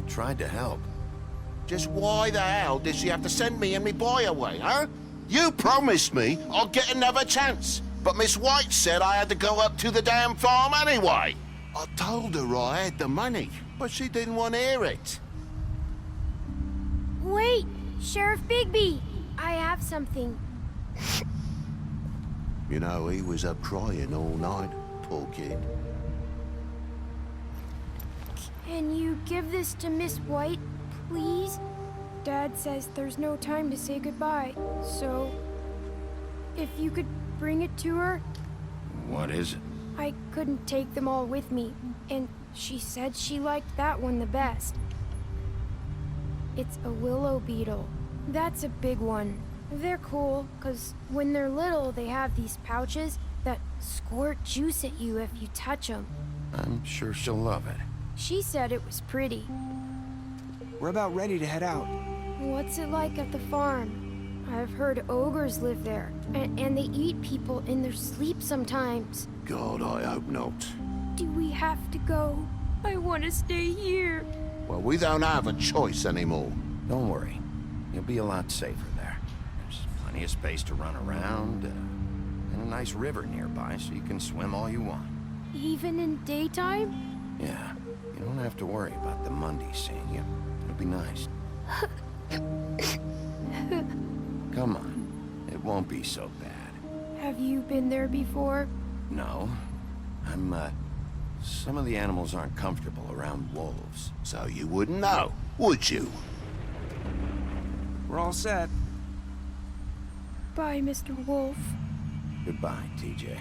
tried to help. Just why the hell did she have to send me and me boy away, huh? You promised me I'd get another chance, but Miss White said I had to go up to the damn farm anyway. I told her I had the money, but she didn't want to hear it. Wait, Sheriff Bigby, I have something. You know, he was up crying all night, poor kid. Can you give this to Miss White, please? Dad says there's no time to say goodbye, so if you could bring it to her. What is it? I couldn't take them all with me, and she said she liked that one the best. It's a willow beetle. That's a big one. They're cool, 'cause when they're little, they have these pouches that squirt juice at you if you touch them. I'm sure she'll love it. She said it was pretty. We're about ready to head out. What's it like at the farm? I've heard ogres live there, and they eat people in their sleep sometimes. God, I hope not. Do we have to go? I want to stay here. Well, we don't have a choice anymore. Don't worry. You'll be a lot safer there. There's plenty of space to run around, and a nice river nearby so you can swim all you want. Even in daytime? Yeah, you don't have to worry about the Mundy seeing you. It'll be nice. Come on. It won't be so bad. Have you been there before? No. Some of the animals aren't comfortable around wolves. So you wouldn't know, would you? We're all set. Bye, Mr. Wolf. Goodbye, TJ.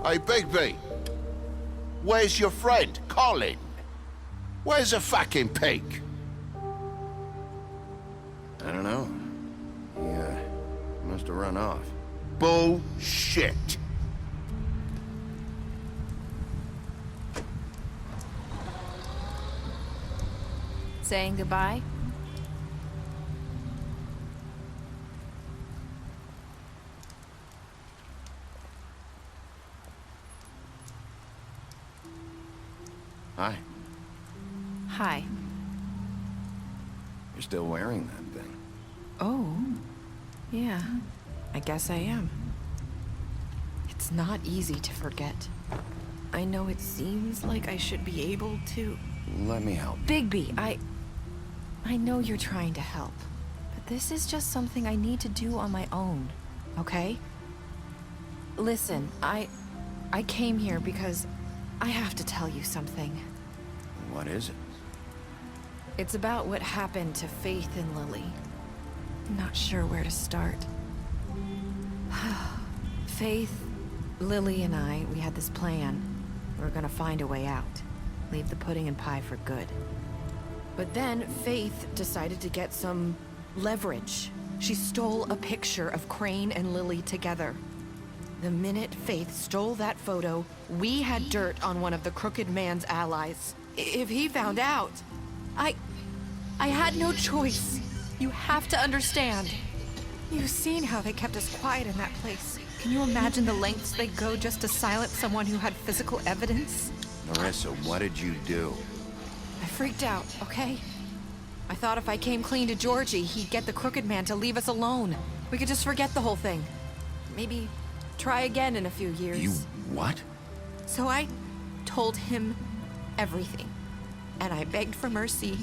Hey, Bigby. Where's your friend, Colin? Where's the fucking pig? I don't know. He must have run off. Bullshit. Saying goodbye? Hi. Hi. You're still wearing that thing. Oh, yeah. I guess I am. It's not easy to forget. I know it seems like I should be able to... Let me help. Bigby, I know you're trying to help, but this is just something I need to do on my own, okay? Listen, I came here because I have to tell you something. What is it? It's about what happened to Faith and Lily. I'm not sure where to start. Faith, Lily, and I, we had this plan. We were gonna find a way out. Leave the pudding and pie for good. But then Faith decided to get some leverage. She stole a picture of Crane and Lily together. The minute Faith stole that photo, we had dirt on one of the Crooked Man's allies. If he found out, I had no choice. You have to understand. You've seen how they kept us quiet in that place. Can you imagine the lengths they go just to silence someone who had physical evidence? Marissa, what did you do? I freaked out, okay? I thought if I came clean to Georgie, he'd get the Crooked Man to leave us alone. We could just forget the whole thing. Maybe try again in a few years. You what? So I told him everything. And I begged for mercy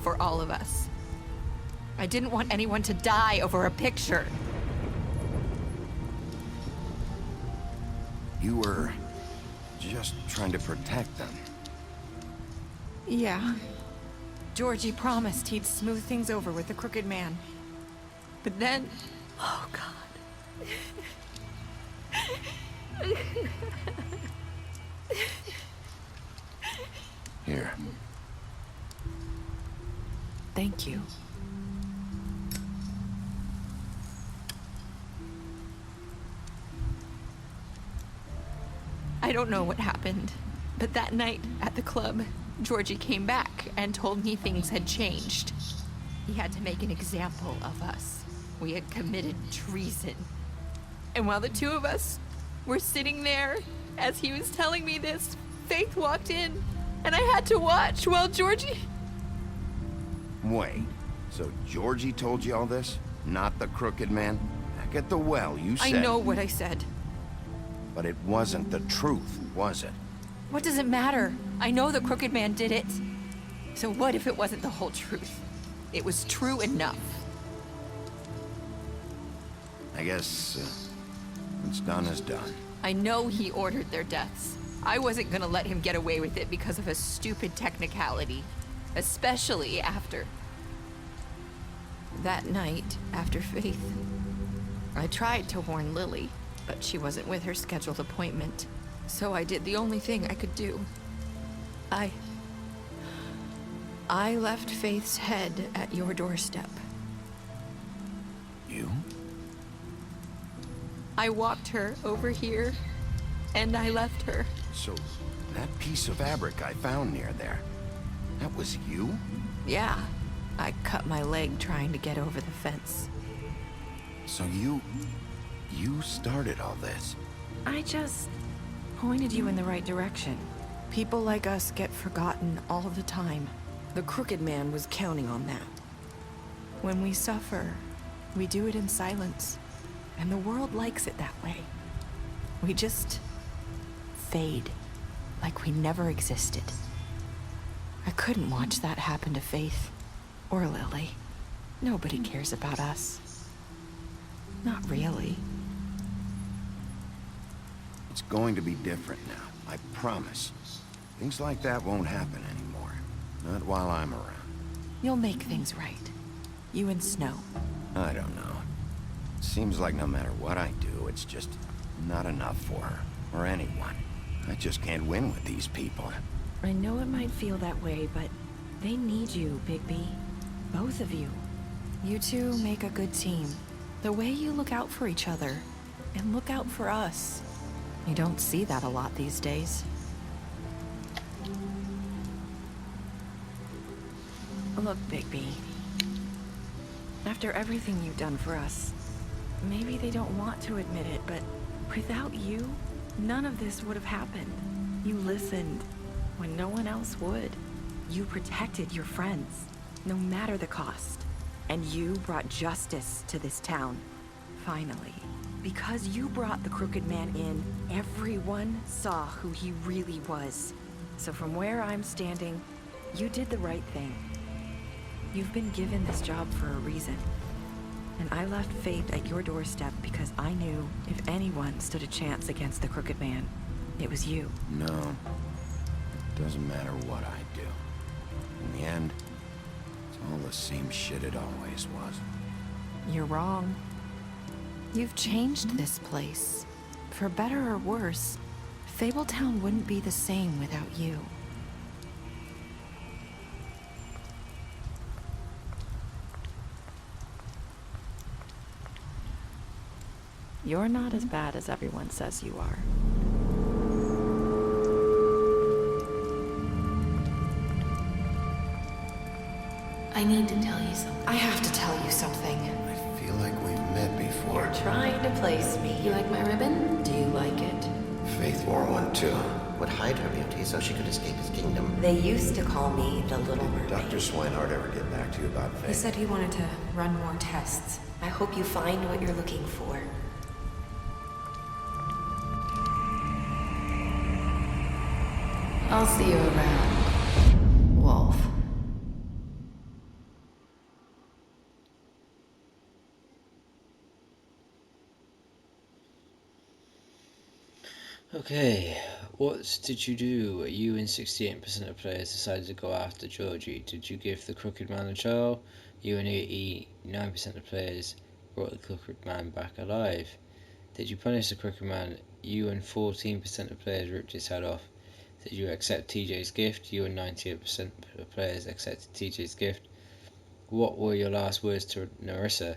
for all of us. I didn't want anyone to die over a picture. You were just trying to protect them. Yeah. Georgie promised he'd smooth things over with the Crooked Man. But then... Oh, God. Here. Thank you. I don't know what happened, but that night at the club, Georgie came back and told me things had changed. He had to make an example of us. We had committed treason. And while the two of us were sitting there, as he was telling me this, Faith walked in. And I had to watch while Georgie... Wait, so Georgie told you all this? Not the Crooked Man? Back at the well, you said... I know what I said. But it wasn't the truth, was it? What does it matter? I know the Crooked Man did it. So what if it wasn't the whole truth? It was true enough. I guess, what's done is done. I know he ordered their deaths. I wasn't gonna let him get away with it because of a stupid technicality. Especially after... that night, after Faith. I tried to warn Lily, but she wasn't with her scheduled appointment. So I did the only thing I could do. I left Faith's head at your doorstep. You? I walked her over here, and I left her. So, that piece of fabric I found near there, that was you? Yeah, I cut my leg trying to get over the fence. So you started all this? I just pointed you in the right direction. People like us get forgotten all the time. The Crooked Man was counting on that. When we suffer, we do it in silence. And the world likes it that way. We just fade, like we never existed. I couldn't watch that happen to Faith, or Lily. Nobody cares about us. Not really. It's going to be different now, I promise. Things like that won't happen anymore. Not while I'm around. You'll make things right. You and Snow. I don't know. It seems like no matter what I do, it's just not enough for her, or anyone. I just can't win with these people. I know it might feel that way, but they need you, Bigby. Both of you. You two make a good team. The way you look out for each other, and look out for us. You don't see that a lot these days. Look, Bigby. After everything you've done for us, maybe they don't want to admit it, but without you, none of this would have happened. You listened when no one else would. You protected your friends, no matter the cost. And you brought justice to this town, finally. Because you brought the Crooked Man in, everyone saw who he really was. So from where I'm standing, you did the right thing. You've been given this job for a reason. And I left Faith at your doorstep because I knew if anyone stood a chance against the Crooked Man, it was you. No. It doesn't matter what I do. In the end, it's all the same shit it always was. You're wrong. You've changed this place. For better or worse, Fabletown wouldn't be the same without you. You're not as bad as everyone says you are. I need to tell you something. I have to tell you something. I feel like we've met before. You're trying to place me. You like my ribbon? Do you like it? Faith wore one too. Would hide her beauty so she could escape his kingdom. They used to call me the Little Mermaid. Dr. Swinehart ever get back to you about He Faith? said he wanted to run more tests. I hope you find what you're looking for. I'll see you around, Wolf. Okay, what did you do? You and 68% of players decided to go after Georgie. Did you give the Crooked Man a trial? You and 89% of players brought the Crooked Man back alive. Did you punish the Crooked Man? You and 14% of players ripped his head off. Did you accept TJ's gift? You and 98% of players accepted TJ's gift. What were your last words to Narissa?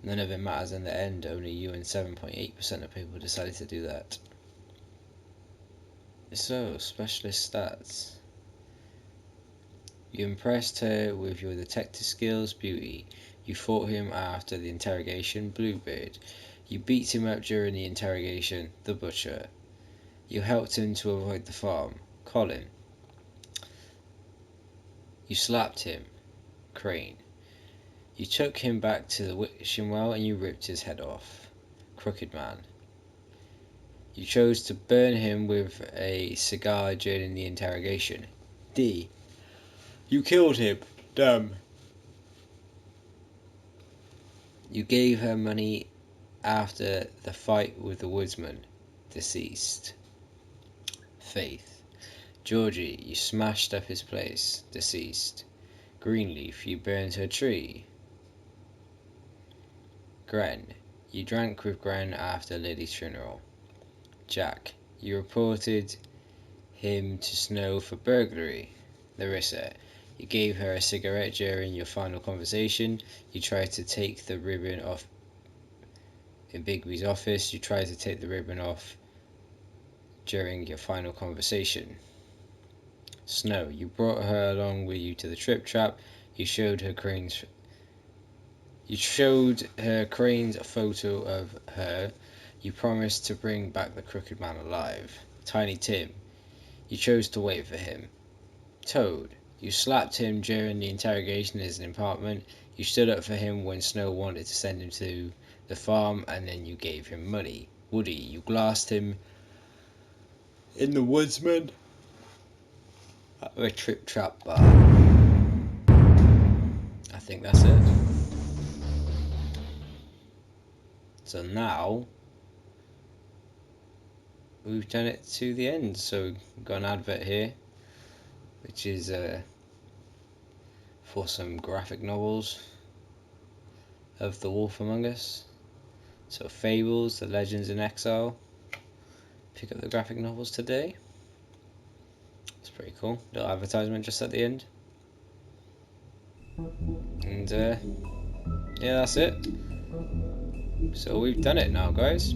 None of it matters in the end, only you and 7.8% of people decided to do that. So, specialist stats. You impressed her with your detective skills, Beauty. You fought him after the interrogation, Bluebeard. You beat him up during the interrogation, the Butcher. You helped him to avoid the farm, Colin. You slapped him, Crane. You took him back to the wishing well and you ripped his head off, Crooked Man. You chose to burn him with a cigar during the interrogation, D. You killed him, damn. You gave her money after the fight with the woodsman, deceased. Faith. Georgie, you smashed up his place, deceased. Greenleaf, you burned her tree. Gren, you drank with Gren after Lily's funeral. Jack, you reported him to Snow for burglary. Larissa, you gave her a cigarette during your final conversation. You tried to take the ribbon off in Bigby's office. You tried to take the ribbon off during your final conversation. Snow, you brought her along with you to the Trip Trap. You showed her Crane's photo of her. You promised to bring back the Crooked Man alive. Tiny Tim, you chose to wait for him. Toad, you slapped him during the interrogation in his apartment. You stood up for him when Snow wanted to send him to the farm, and then you gave him money. Woody, you glassed him in the woodsman at a Trip Trap bar. I think that's it. So now we've done it to the end. So we've got an advert here, which is for some graphic novels of The Wolf Among Us. So Fables, The Legends in Exile. Pick up the graphic novels today. It's pretty cool. Little advertisement just at the end. And yeah, that's it. So we've done it now, guys.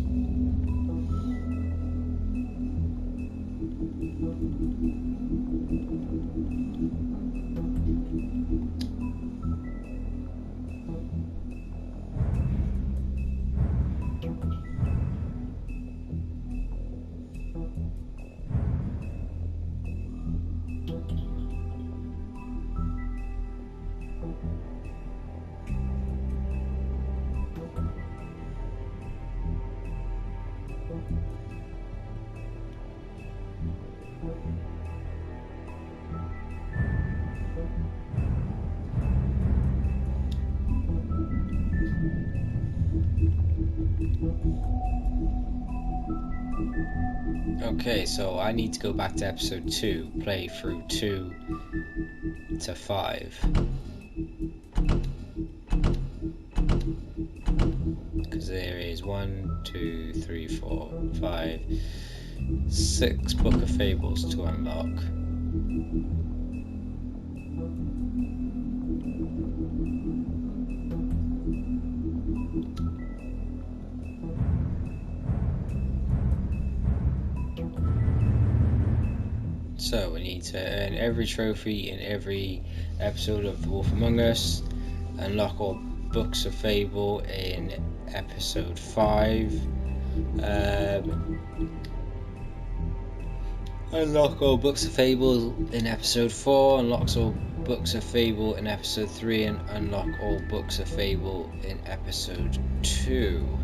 Okay, so I need to go back to episode 2, play through 2 to 5. Because there is 1, 2, 3, 4, 5, 6 Book of Fables to unlock. So we need to earn every trophy in every episode of The Wolf Among Us, unlock all Books of Fable in episode 5, unlock all Books of Fable in episode 4, unlocks all Books of Fable in episode 3, and unlock all Books of Fable in episode 2.